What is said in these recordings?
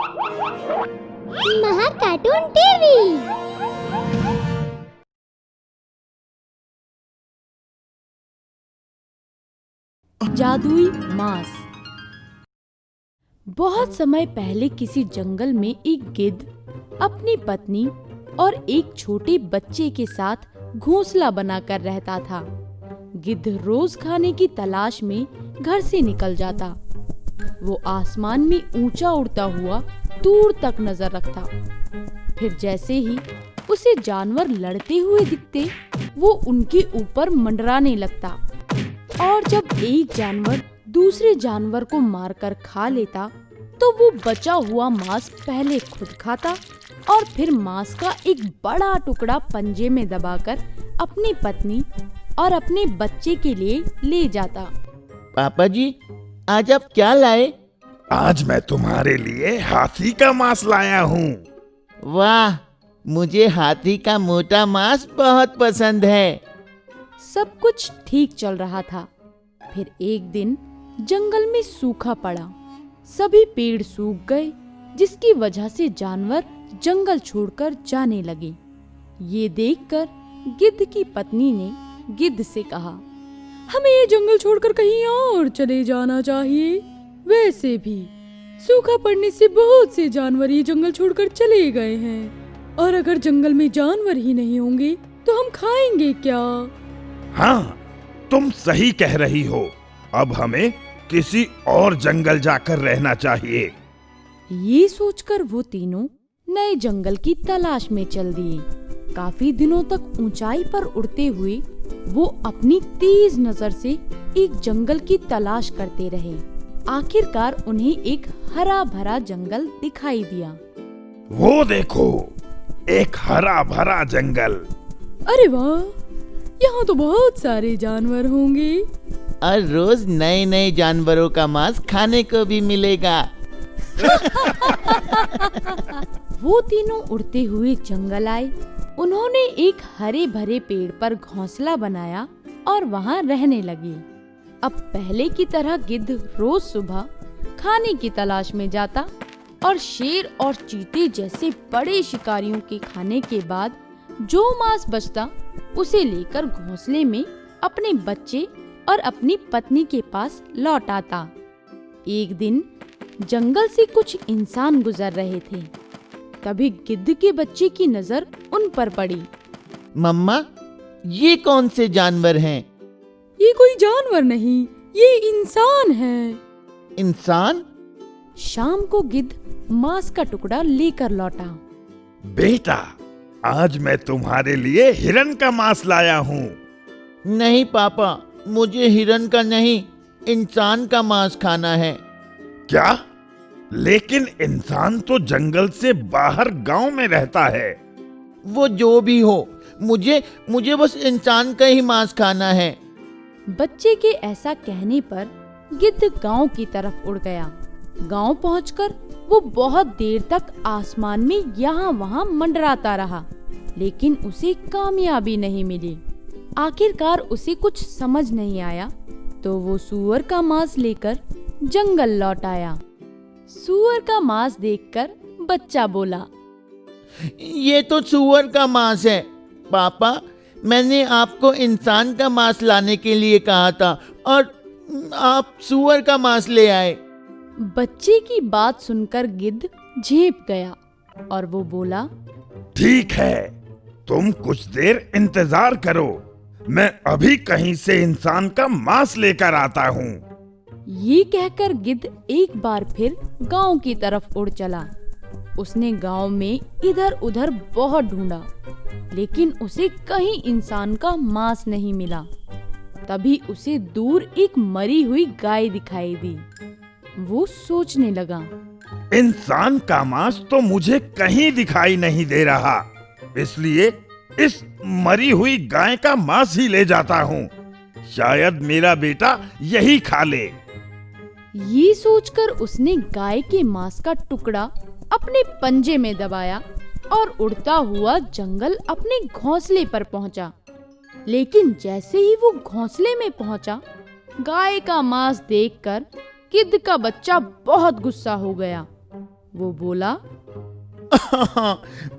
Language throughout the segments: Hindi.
महा कार्टून टीवी। जादुई मांस। बहुत समय पहले किसी जंगल में एक गिद्ध अपनी पत्नी और एक छोटे बच्चे के साथ घोंसला बनाकर रहता था। गिद्ध रोज खाने की तलाश में घर से निकल जाता। वो आसमान में ऊंचा उड़ता हुआ दूर तक नजर रखता। फिर जैसे ही उसे जानवर लड़ते हुए दिखते, वो उनके ऊपर मंडराने लगता। और जब एक जानवर दूसरे जानवर को मारकर खा लेता, तो वो बचा हुआ मांस पहले खुद खाता और फिर मांस का एक बड़ा टुकड़ा पंजे में दबाकर अपनी पत्नी और अपने बच्चे के लिए ले जाता। पापा जी, आज आप क्या लाए? आज मैं तुम्हारे लिए हाथी का मांस लाया हूँ। वाह, मुझे हाथी का मोटा मांस बहुत पसंद है। सब कुछ ठीक चल रहा था। फिर एक दिन जंगल में सूखा पड़ा। सभी पेड़ सूख गए, जिसकी वजह से जानवर जंगल छोड़कर जाने लगे। ये देखकर गिद्ध की पत्नी ने गिद्ध से कहा, हमें ये जंगल छोड़कर कहीं और चले जाना चाहिए। वैसे भी सूखा पड़ने से बहुत से जानवर ये जंगल छोड़कर चले गए हैं, और अगर जंगल में जानवर ही नहीं होंगे तो हम खाएंगे क्या? हाँ, तुम सही कह रही हो। अब हमें किसी और जंगल जाकर रहना चाहिए। ये सोचकर वो तीनों नए जंगल की तलाश में चल दिए। काफी दिनों तक ऊंचाई पर उड़ते हुए वो अपनी तेज नजर से एक जंगल की तलाश करते रहे। आखिरकार उन्हें एक हरा भरा जंगल दिखाई दिया। वो देखो, एक हरा भरा जंगल। अरे वाह, यहाँ तो बहुत सारे जानवर होंगे और रोज नए नए जानवरों का मांस खाने को भी मिलेगा। वो तीनों उड़ते हुए जंगल आए। उन्होंने एक हरे भरे पेड़ पर घोंसला बनाया और वहाँ रहने लगे। अब पहले की तरह गिद्ध रोज सुबह खाने की तलाश में जाता और शेर और चीते जैसे बड़े शिकारियों के खाने के बाद जो मांस बचता उसे लेकर घोंसले में अपने बच्चे और अपनी पत्नी के पास लौट आता। एक दिन जंगल से कुछ इंसान गुजर रहे थे। तभी गिद्ध के बच्चे की नजर उन पर पड़ी। मम्मा, ये कौन से जानवर हैं? ये कोई जानवर नहीं, ये इंसान है। इंसान? शाम को गिद्ध मांस का टुकड़ा लेकर लौटा। बेटा, आज मैं तुम्हारे लिए हिरन का मांस लाया हूँ। नहीं पापा, मुझे हिरन का नहीं, इंसान का मांस खाना है। क्या? लेकिन इंसान तो जंगल से बाहर गांव में रहता है। वो जो भी हो, मुझे बस इंसान का ही मांस खाना है। बच्चे के ऐसा कहने पर गिद्ध गांव की तरफ उड़ गया। गांव पहुंचकर वो बहुत देर तक आसमान में यहाँ वहाँ मंडराता रहा, लेकिन उसे कामयाबी नहीं मिली। आखिरकार उसे कुछ समझ नहीं आया, तो वो सूअर का मांस लेकर जंगल लौट आया। सूअर का मांस देखकर बच्चा बोला, ये तो सूअर का मांस है। पापा, मैंने आपको इंसान का मांस लाने के लिए कहा था और आप सूअर का मांस ले आए। बच्चे की बात सुनकर गिद्ध झेप गया और वो बोला, ठीक है, तुम कुछ देर इंतजार करो, मैं अभी कहीं से इंसान का मांस लेकर आता हूँ। ये कहकर गिद्ध एक बार फिर गांव की तरफ उड़ चला। उसने गांव में इधर उधर बहुत ढूंढा, लेकिन उसे कहीं इंसान का मांस नहीं मिला। तभी उसे दूर एक मरी हुई गाय दिखाई दी। वो सोचने लगा, इंसान का मांस तो मुझे कहीं दिखाई नहीं दे रहा, इसलिए इस मरी हुई गाय का मांस ही ले जाता हूँ। शायद मेरा बेटा यही खा ले। ये सोचकर उसने गाय के मांस का टुकड़ा अपने पंजे में दबाया और उड़ता हुआ जंगल अपने घोंसले पर पहुंचा। लेकिन जैसे ही वो घोंसले में पहुंचा, गाय का मांस देखकर गिद्ध का बच्चा बहुत गुस्सा हो गया। वो बोला,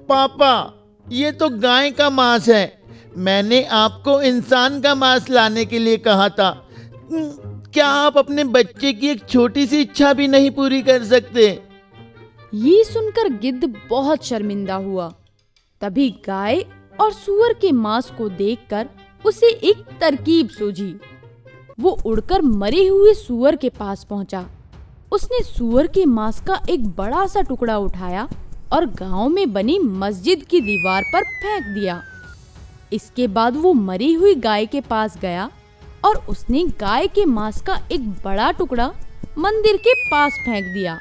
पापा, ये तो गाय का मांस है। मैंने आपको इंसान का मांस लाने के लिए कहा था। क्या आप अपने बच्चे की एक छोटी सी इच्छा भी नहीं पूरी कर सकते? ये सुनकर गिद्ध बहुत शर्मिंदा हुआ। तभी गाय और सूअर के मांस को देखकर उसे एक तरकीब सूझी। वो उड़कर मरे हुए सूअर के पास पहुंचा। उसने सूअर के मांस का एक बड़ा सा टुकड़ा उठाया और गांव में बनी मस्जिद की दीवार पर फेंक दिया। इसके बाद वो मरी हुई गाय के पास गया और उसने गाय के मांस का एक बड़ा टुकड़ा मंदिर के पास फेंक दिया।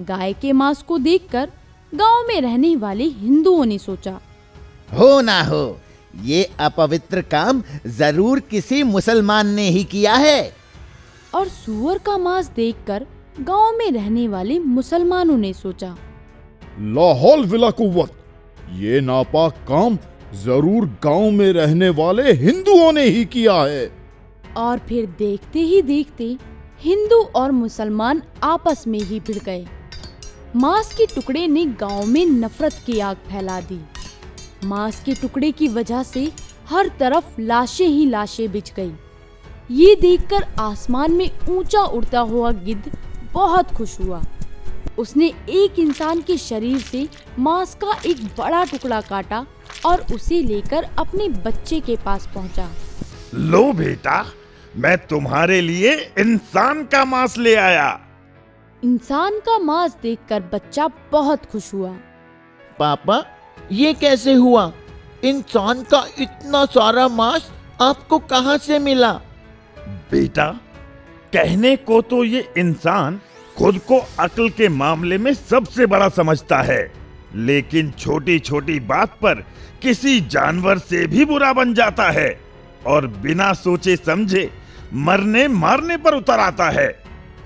गाय के मांस को देखकर गांव में रहने वाले हिंदुओं ने सोचा, हो ना हो, ये अपवित्र काम जरूर किसी मुसलमान ने ही किया है। और सूअर का मांस देखकर गांव में रहने वाले मुसलमानों ने सोचा, ला हौल वला कुव्वत, ये नापाक काम जरूर गांव में रहने वाले हिंदुओं ने ही किया है। और फिर देखते ही देखते हिंदू और मुसलमान आपस में ही भिड़ गए। मांस के टुकड़े ने गांव में नफरत की आग फैला दी। मांस के टुकड़े की वजह से हर तरफ लाशें ही लाशें बिछ गई। ये देखकर आसमान में ऊंचा उड़ता हुआ गिद्ध बहुत खुश हुआ। उसने एक इंसान के शरीर से मांस का एक बड़ा टुकड़ा काटा और उसे लेकर अपने बच्चे के पास पहुंचा। लो बेटा, मैं तुम्हारे लिए इंसान का मांस ले आया। इंसान का मांस देखकर बच्चा बहुत खुश हुआ। पापा, ये कैसे हुआ? इंसान का इतना सारा मांस आपको कहां से मिला? बेटा, कहने को तो ये इंसान खुद को अक्ल के मामले में सबसे बड़ा समझता है, लेकिन छोटी छोटी बात पर किसी जानवर से भी बुरा बन जाता है और बिना सोचे समझे मरने मारने पर उतर आता है।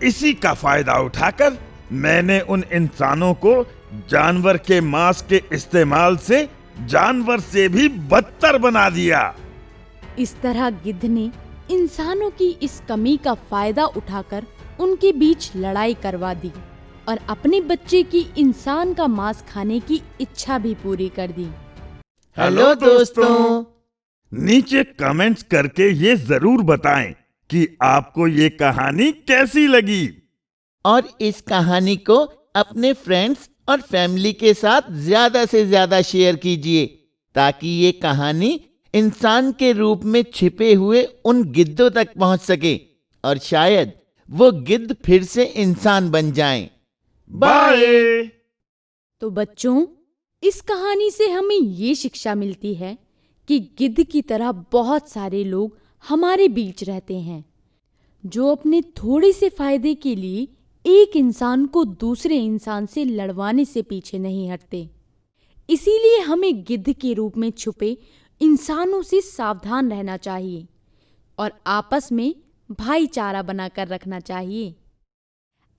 इसी का फायदा उठाकर मैंने उन इंसानों को जानवर के मांस के इस्तेमाल से जानवर से भी बदतर बना दिया। इस तरह गिद्ध ने इंसानों की इस कमी का फायदा उठाकर उनके बीच लड़ाई करवा दी और अपने बच्चे की इंसान का मांस खाने की इच्छा भी पूरी कर दी। हेलो दोस्तों, नीचे कमेंट्स करके ये जरूर बताएं कि आपको ये कहानी कैसी लगी। और इस कहानी को अपने फ्रेंड्स और फैमिली के साथ ज्यादा से ज्यादा शेयर कीजिए, ताकि ये कहानी इंसान के रूप में छिपे हुए उन गिद्धों तक पहुंच सके और शायद वो गिद्ध फिर से इंसान बन जाएं। बाय। तो बच्चों, इस कहानी से हमें ये शिक्षा मिलती है कि गिद्ध की तरह बहुत सारे लोग हमारे बीच रहते हैं, जो अपने थोड़े से फायदे के लिए एक इंसान को दूसरे इंसान से लड़वाने से पीछे नहीं हटते। इसीलिए हमें गिद्ध के रूप में छुपे इंसानों से सावधान रहना चाहिए और आपस में भाईचारा बनाकर रखना चाहिए।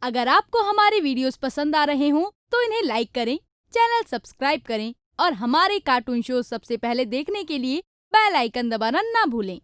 अगर आपको हमारे वीडियोस पसंद आ रहे हों तो इन्हें लाइक करें, चैनल सब्सक्राइब करें और हमारे कार्टून शो सबसे पहले देखने के लिए बेल आइकन दबाना ना भूलें।